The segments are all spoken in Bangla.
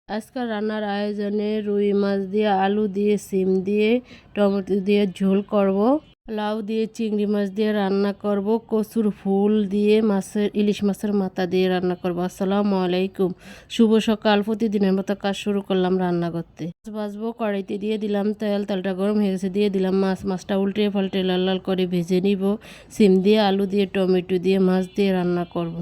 আজকাল রান্নার আয়োজনে রুই মাছ দিয়ে, আলু দিয়ে, সিম দিয়ে, টমেটো দিয়ে ঝোল করব। লাউ দিয়ে, চিংড়ি মাছ দিয়ে রান্না করব। কচুর ফুল দিয়ে ইলিশ মাছের মাথা দিয়ে রান্না করব। আসসালামু আলাইকুম, শুভ সকাল। প্রতিদিনের মতো কাজ শুরু করলাম রান্না করতে। মাছ ভাজবো, কড়াইতে দিয়ে দিলাম তেল। তেলটা গরম হয়ে গেছে, দিয়ে দিলাম মাছটা উল্টে পাল্টে লাল লাল করে ভেজে নিব। সিম দিয়ে, আলু দিয়ে, টমেটো দিয়ে, মাছ দিয়ে রান্না করব।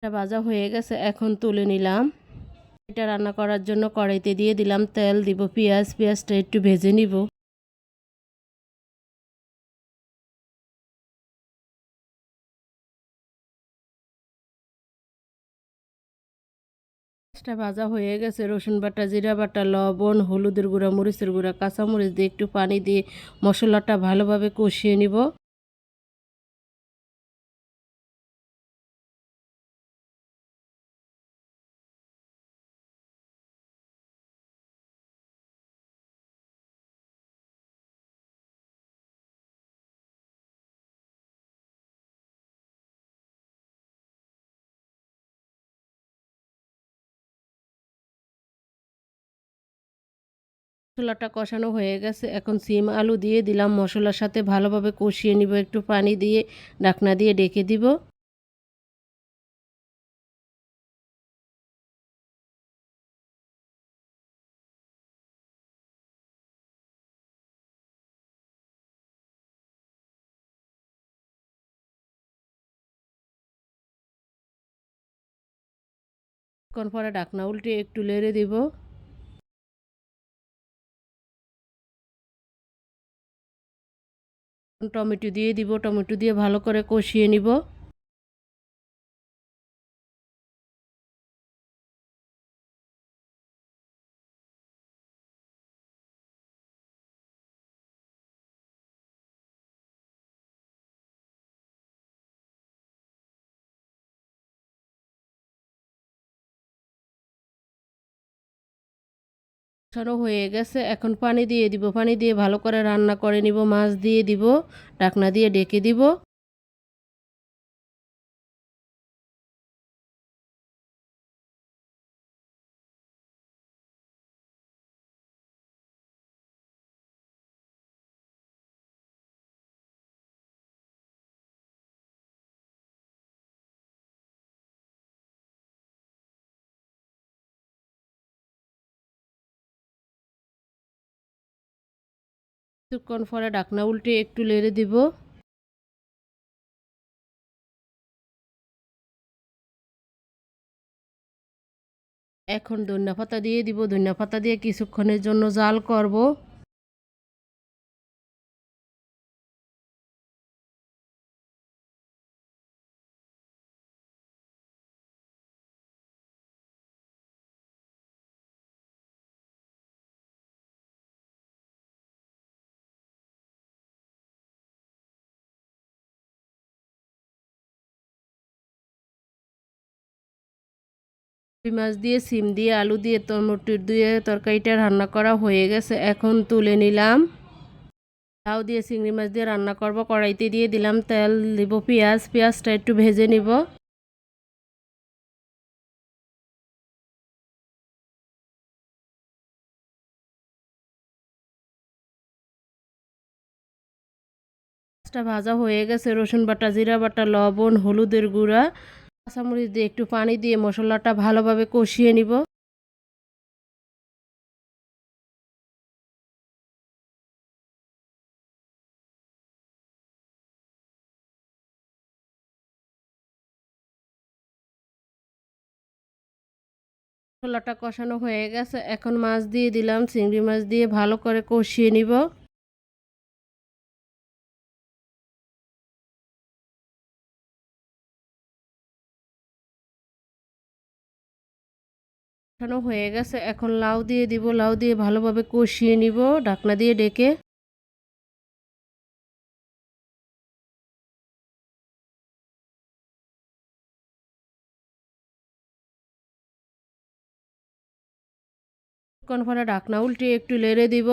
এটা ভাজা হয়ে গেছে, এখন তুলে নিলাম। এটা রান্না করার জন্য কড়াইতে দিয়ে দিলাম তেল, দিব পেঁয়াজটা একটু ভেজে নিব। পেঁয়াজটা ভাজা হয়ে গেছে, রসুন বাটা, জিরা বাটা, লবণ, হলুদের গুঁড়া, মরিচের গুঁড়া, কাঁচামরিচ দিয়ে একটু পানি দিয়ে মশলাটা ভালোভাবে কষিয়ে নিব। মশলাটা কষানো হয়ে গেছে, এখন সিম আলু দিয়ে দিলাম, মশলার সাথে ভালোভাবে কষিয়ে নিব। একটু পানি দিয়ে ঢাকনা দিয়ে ঢেকে দিব। কিছুক্ষণ পরে ঢাকনা উল্টে একটু নেড়ে দিব। টমেটো দিয়ে দিব, টমেটো দিয়ে ভালো করে কষিয়ে নিব। কষানো হয়ে গেছে, এখন পানি দিয়ে দিব। পানি দিয়ে ভালো করে রান্না করে নিব। মাছ দিয়ে দিব, ঢাকনা দিয়ে ঢেকে দিব। কিছুক্ষণ পরে ঢাকনা উল্টে একটু নেড়ে দিব। এখন ধনিয়া পাতা দিয়ে দিব। ধনিয়া পাতা দিয়ে কিছুক্ষণের জন্য জাল করব। রুই মাছ দিয়ে, সিম দিয়ে, আলু দিয়ে, টমেটো দিয়ে তরকারিটা রান্না করা হয়ে গেছে, এখন তুলে নিলাম। লাউ দিয়ে, চিংড়ি মাছ দিয়ে রান্না করব। কড়াইতে দিয়ে দিলাম তেল, দিব পেঁয়াজটা একটু ভেজে নিব। পেঁয়াজটা ভাজা হয়ে গেছে, রসুন বাটা, জিরা বাটা, লবণ, হলুদের গুঁড়া, কাঁচামরিচ দিয়ে একটু পানি দিয়ে মশলাটা ভালোভাবে কষিয়ে নিব। মশলাটা কষানো হয়ে গেছে, এখন মাছ দিয়ে দিলাম। চিংড়ি মাছ দিয়ে ভালো করে কষিয়ে নিব। কষানো হয়ে গেছে, এখন লাউ দিয়ে দিব। লাউ দিয়ে ভালোভাবে কষিয়ে নিব ঢাকনা দিয়ে ঢেকে। কিছুক্ষণ পরে ঢাকনা উল্টিয়ে একটু নেড়ে দিব।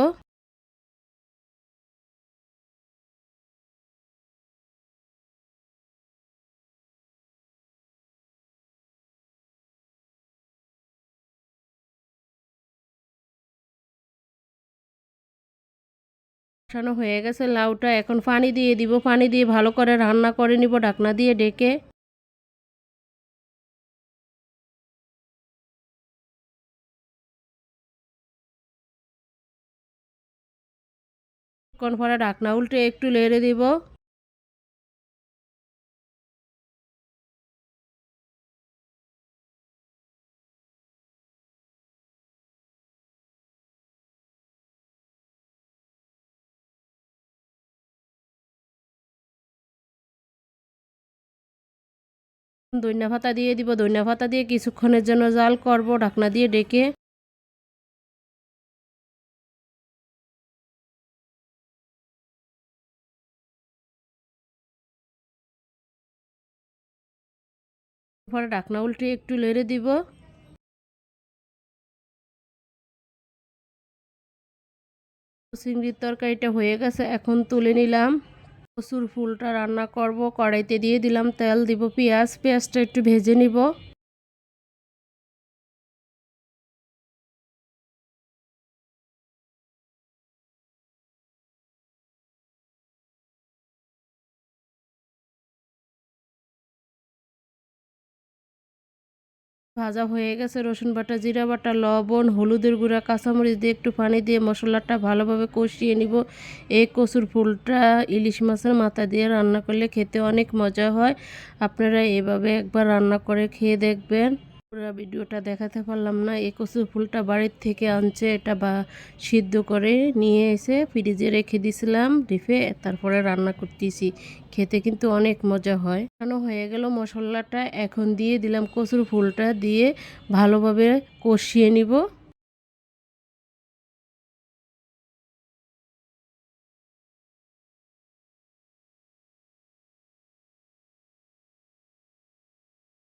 কষানো হয়ে গেছে লাউটা, এখন পানি দিয়ে দিব। পানি দিয়ে ভালো করে রান্না করে নিব ঢাকনা দিয়ে ঢেকে। কিছুক্ষণ পরে ঢাকনা উল্টে একটু নেড়ে দিব। ধনিয়া পাতা দিয়ে দিব। ধনিয়া পাতা দিয়ে কিছুক্ষণের জন্য জাল করব ঢাকনা দিয়ে ঢেকে। পরে ঢাকনা উল্টে একটু নেড়ে দিব। চিংড়ির তরকারিটা হয়ে গেছে, এখন তুলে নিলাম। কচুর ফুলটা রান্না করব, কড়াইতে দিয়ে দিলাম তেল, দিব পেঁয়াজ। পেঁয়াজটা একটু ভেজে নিব। ভাজা হয়ে গেছে, রসুন বাটা, জিরা বাটা, লবণ, হলুদের গুঁড়া, কাঁচামরিচ দিয়ে একটু পানি দিয়ে মশলাটা ভালোভাবে কষিয়ে নিব। এই কচুর ফুলটা ইলিশ মাছের মাথা দিয়ে রান্না করলে খেতে অনেক মজা হয়। আপনারা এভাবে একবার রান্না করে খেয়ে দেখবেন। পুরো ভিডিওটা দেখাতে পারলাম না। এই কচুর ফুলটা বাড়ির থেকে আনছে, এটা সিদ্ধ করে নিয়ে এসে ফ্রিজে রেখে দিয়েছিলাম ডিপে, তারপরে রান্না করতেছি। খেতে কিন্তু অনেক মজা হয়। রান্না হয়ে গেল মশলাটা, এখন দিয়ে দিলাম কচুর ফুলটা, দিয়ে ভালোভাবে কষিয়ে নিব।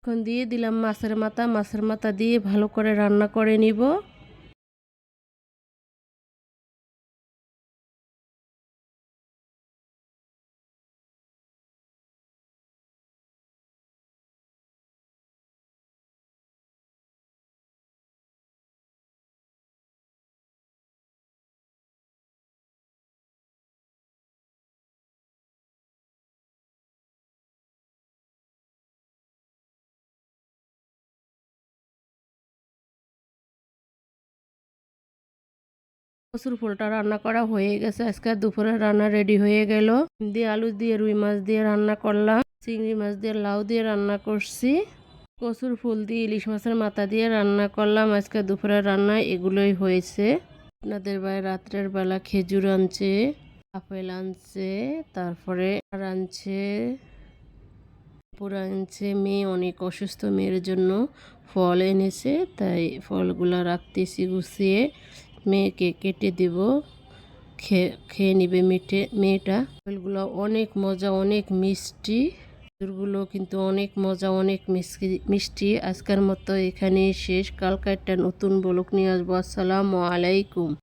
এখন দিয়ে দিলাম মাছের মাথা। মাছের মাথা দিয়ে ভালো করে রান্না করে নিব। কচুর ফুলটা রান্না করা হয়ে গেছে, আজকে দুপুরে রান্না রেডি হয়ে গেল। দিয়ে আলু দিয়ে, রুই মাছ দিয়ে রান্না করলাম, চিংড়ি মাছ দিয়ে, লাউ দিয়ে রান্না করছি, কচুর ফুল দিয়ে, ইলিশ মাছের মাথা দিয়ে রান্না করলাম। আজকে দুপুরে রান্না এগুলোই হয়েছে। আপনাদের বাড়ি রাত্রের বেলা খেজুর আনছে, আপেল আনছে, তারপরে আর আনছে, পুরা আনছে। মেয়ে অনেক অসুস্থ, মেয়ের জন্য ফল এনেছে, তাই ফলগুলো রাখতেছি গুছিয়ে। মেয়েকে কেটে দেব, খেয়ে নিবে মেয়েটা। ফলগুলো অনেক মজা, অনেক মিষ্টি। খেজুরগুলো কিন্তু অনেক মজা, অনেক মিষ্টি। আজকের মতো এখানেই শেষ। কালকে একটা নতুন ব্লগ নিয়ে আসবো। আসসালামু আলাইকুম।